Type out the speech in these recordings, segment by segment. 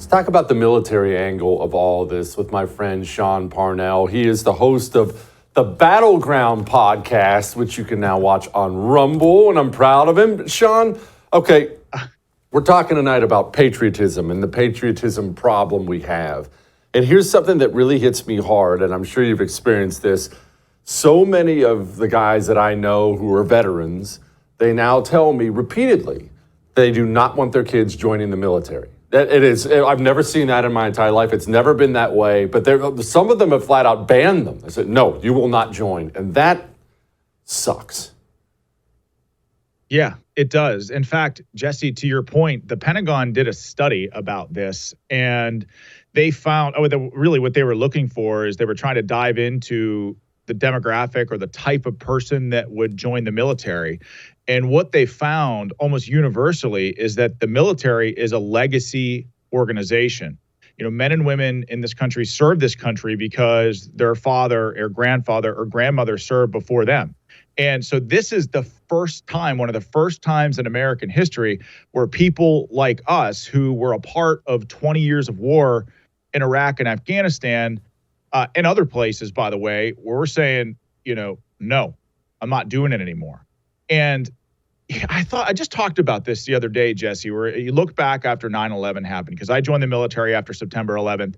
talk about the military angle of all this with my friend Sean Parnell. He is the host of the Battleground podcast, which you can now watch on Rumble, and I'm proud of him. Sean, okay, we're talking tonight about patriotism and the patriotism problem we have. And here's something that really hits me hard, and I'm sure you've experienced this. So many of the guys that I know who are veterans, they now tell me repeatedly they do not want their kids joining the military. I've never seen that in my entire life. It's never been that way. But some of them have flat out banned them. They said, no, you will not join. And that sucks. Yeah, it does. In fact, Jesse, to your point, the Pentagon did a study about this, and they found, really what they were looking for is they were trying to dive into the demographic or the type of person that would join the military. And what they found almost universally is that the military is a legacy organization. You know, men and women in this country serve this country because their father or grandfather or grandmother served before them. And so this is the first time, one of the first times in American history where people like us who were a part of 20 years of war in Iraq and Afghanistan and other places, by the way, where we're saying, no, I'm not doing it anymore. And I just talked about this the other day, Jesse, where you look back after 9/11 happened, because I joined the military after September 11th.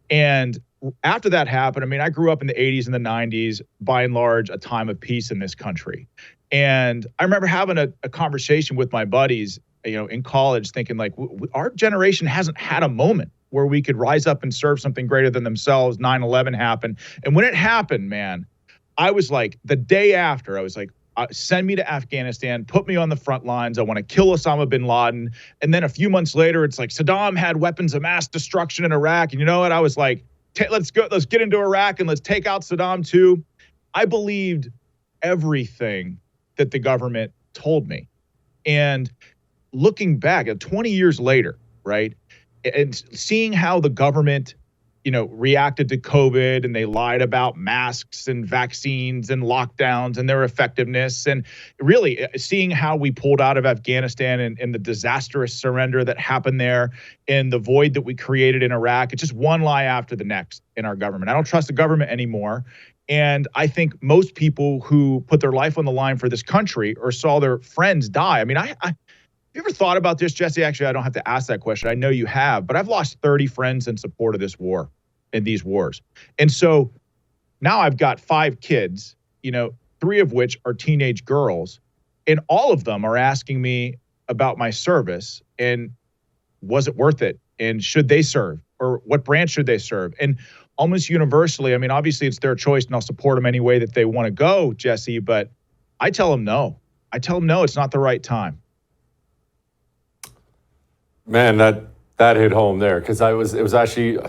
And after that happened, I grew up in the 80s and the 90s, by and large, a time of peace in this country. And I remember having a conversation with my buddies, in college, thinking like, our generation hasn't had a moment where we could rise up and serve something greater than themselves. 9/11 happened. And when it happened, man, I was like, the day after, I was like, send me to Afghanistan, put me on the front lines. I want to kill Osama bin Laden. And then a few months later, it's like Saddam had weapons of mass destruction in Iraq. And you know what? I was like, let's get into Iraq and let's take out Saddam too. I believed everything that the government told me. And looking back at 20 years later, right? And seeing how the government, reacted to COVID, and they lied about masks and vaccines and lockdowns and their effectiveness, and really seeing how we pulled out of Afghanistan and the disastrous surrender that happened there and the void that we created in Iraq. It's just one lie after the next in our government. I don't trust the government anymore. And I think most people who put their life on the line for this country or saw their friends die. Have you ever thought about this, Jesse? Actually, I don't have to ask that question. I know you have, but I've lost 30 friends in support of this war and these wars. And so now I've got 5 kids, 3 of which are teenage girls, and all of them are asking me about my service and was it worth it? And should they serve? Or what branch should they serve? And almost universally, obviously it's their choice and I'll support them any way that they want to go, Jesse, but I tell them no. It's not the right time. Man, that hit home there, because it was actually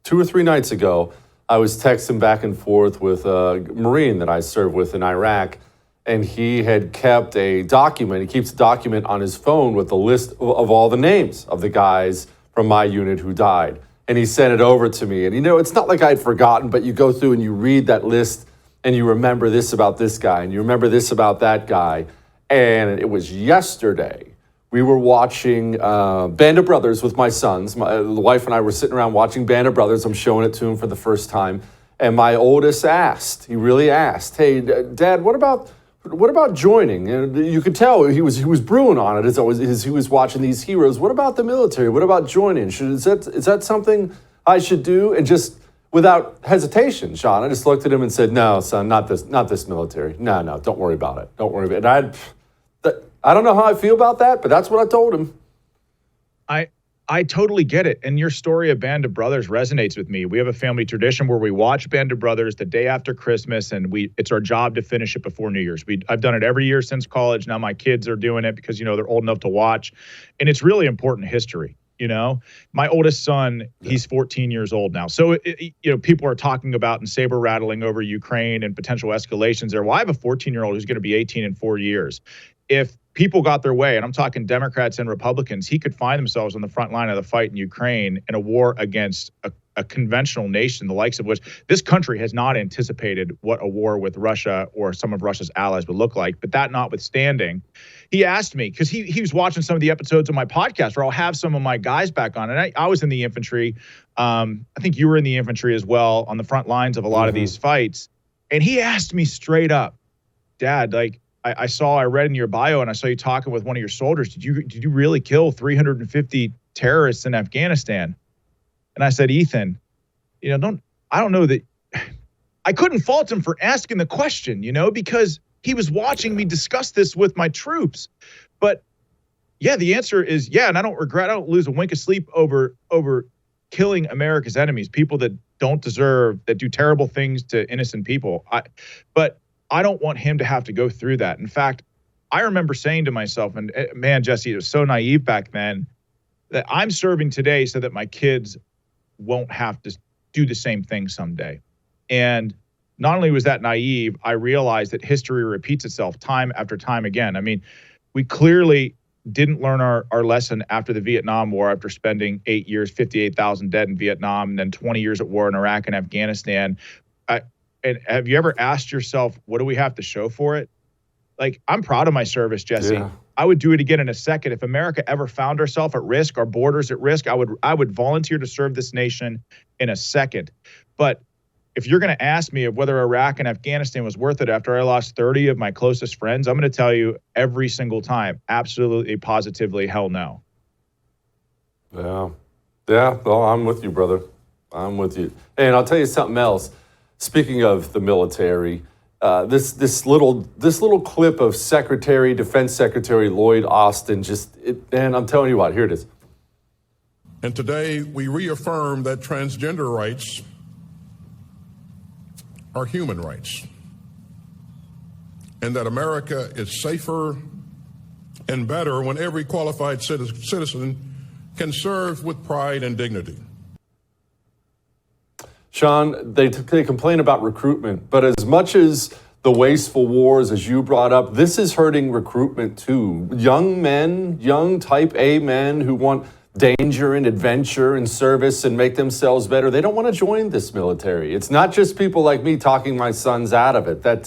2 or 3 nights ago. I was texting back and forth with a Marine that I served with in Iraq, and he had kept a document. He keeps a document on his phone with a list of all the names of the guys from my unit who died. And he sent it over to me. And it's not like I had forgotten, but you go through and you read that list and you remember this about this guy and you remember this about that guy. And it was yesterday. We were watching Band of Brothers with my sons. The wife and I were sitting around watching Band of Brothers. I'm showing it to him for the first time. And my oldest he really asked, hey, Dad, what about joining? And you could tell he was brewing on it as he was watching these heroes. What about the military? What about joining? Is that something I should do? And just without hesitation, Sean, I just looked at him and said, no, son, not this military. No, don't worry about it. Don't worry about it. I don't know how I feel about that, but that's what I told him. I totally get it. And your story of Band of Brothers resonates with me. We have a family tradition where we watch Band of Brothers the day after Christmas, and it's our job to finish it before New Year's. I've done it every year since college. Now my kids are doing it because, they're old enough to watch. And it's really important history. My oldest son, he's 14 years old now. So, people are talking about and saber rattling over Ukraine and potential escalations there. Well, I have a 14-year-old who's going to be 18 in 4 years. If people got their way, and I'm talking Democrats and Republicans, he could find themselves on the front line of the fight in Ukraine in a war against a conventional nation, the likes of which this country has not anticipated what a war with Russia or some of Russia's allies would look like. But that notwithstanding, he asked me, because he was watching some of the episodes of my podcast where I'll have some of my guys back on. And I was in the infantry. I think you were in the infantry as well, on the front lines of a lot of these fights. And he asked me straight up, Dad, like, I read in your bio and I saw you talking with one of your soldiers. Did you really kill 350 terrorists in Afghanistan? And I said, Ethan, I don't know that I couldn't fault him for asking the question, because he was watching me discuss this with my troops. But yeah, the answer is yeah. And I don't lose a wink of sleep over killing America's enemies, people that don't deserve, that do terrible things to innocent people. But I don't want him to have to go through that. In fact, I remember saying to myself, and man, Jesse, it was so naive back then, that I'm serving today so that my kids won't have to do the same thing someday. And not only was that naive, I realized that history repeats itself time after time again. I mean, we clearly didn't learn our lesson after the Vietnam War, after spending 8 years, 58,000 dead in Vietnam, and then 20 years at war in Iraq and Afghanistan. And have you ever asked yourself, what do we have to show for it? Like, I'm proud of my service, Jesse. Yeah. I would do it again in a second. If America ever found herself at risk, our borders at risk, I would volunteer to serve this nation in a second. But if you're going to ask me of whether Iraq and Afghanistan was worth it after I lost 30 of my closest friends, I'm going to tell you every single time, absolutely, positively, hell no. Yeah. Well, I'm with you, brother. I'm with you. And I'll tell you something else. Speaking of the military, this little clip of Defense Secretary Lloyd Austin, and I'm telling you what, here it is. And today we reaffirm that transgender rights are human rights, and that America is safer and better when every qualified citizen can serve with pride and dignity. Sean, they complain about recruitment, but as much as the wasteful wars, as you brought up, this is hurting recruitment too. Young men, young type A men who want danger and adventure and service and make themselves better, they don't want to join this military. It's not just people like me talking my sons out of it. That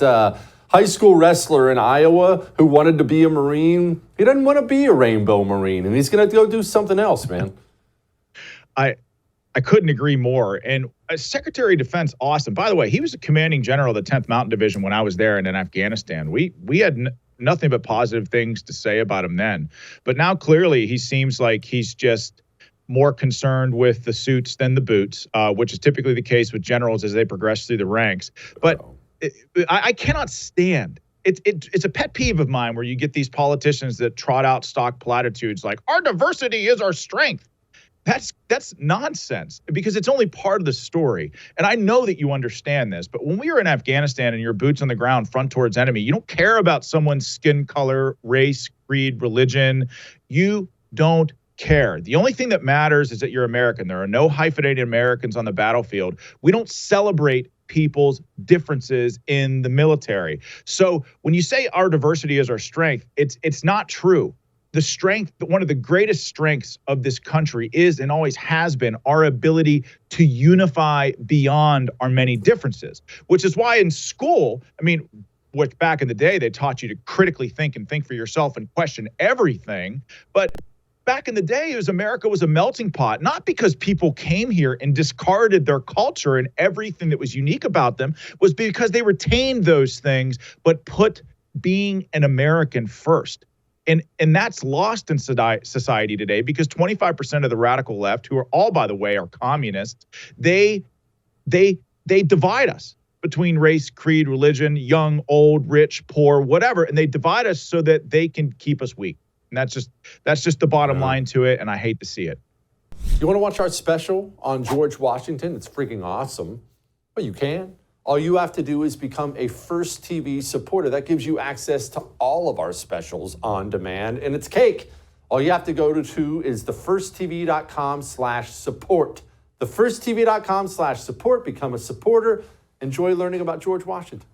high school wrestler in Iowa who wanted to be a Marine, he doesn't want to be a Rainbow Marine, and he's going to go do something else, man. I couldn't agree more. And Secretary of Defense Austin, by the way, he was a commanding general of the 10th Mountain Division when I was there and in Afghanistan. We had nothing but positive things to say about him then. But now clearly he seems like he's just more concerned with the suits than the boots, which is typically the case with generals as they progress through the ranks. But I cannot stand it's a pet peeve of mine where you get these politicians that trot out stock platitudes like our diversity is our strength. That's nonsense, because it's only part of the story. And I know that you understand this, but when we were in Afghanistan and you're boots on the ground, front towards enemy, you don't care about someone's skin color, race, creed, religion. You don't care. The only thing that matters is that you're American. There are no hyphenated Americans on the battlefield. We don't celebrate people's differences in the military. So when you say our diversity is our strength, it's not true. The strength, one of the greatest strengths of this country is and always has been our ability to unify beyond our many differences, which is why in school, which back in the day, they taught you to critically think and think for yourself and question everything. But back in the day, America was a melting pot, not because people came here and discarded their culture and everything that was unique about them, was because they retained those things, but put being an American first. And that's lost in society today because 25% of the radical left, who are all, by the way, are communists, they divide us between race, creed, religion, young, old, rich, poor, whatever, and they divide us so that they can keep us weak. And that's just the bottom line to it, and I hate to see it. You want to watch our special on George Washington? It's freaking awesome. Well, you can. All you have to do is become a First TV supporter. That gives you access to all of our specials on demand, and it's cake. All you have to go to is thefirsttv.com/support. Thefirsttv.com/support. Become a supporter. Enjoy learning about George Washington.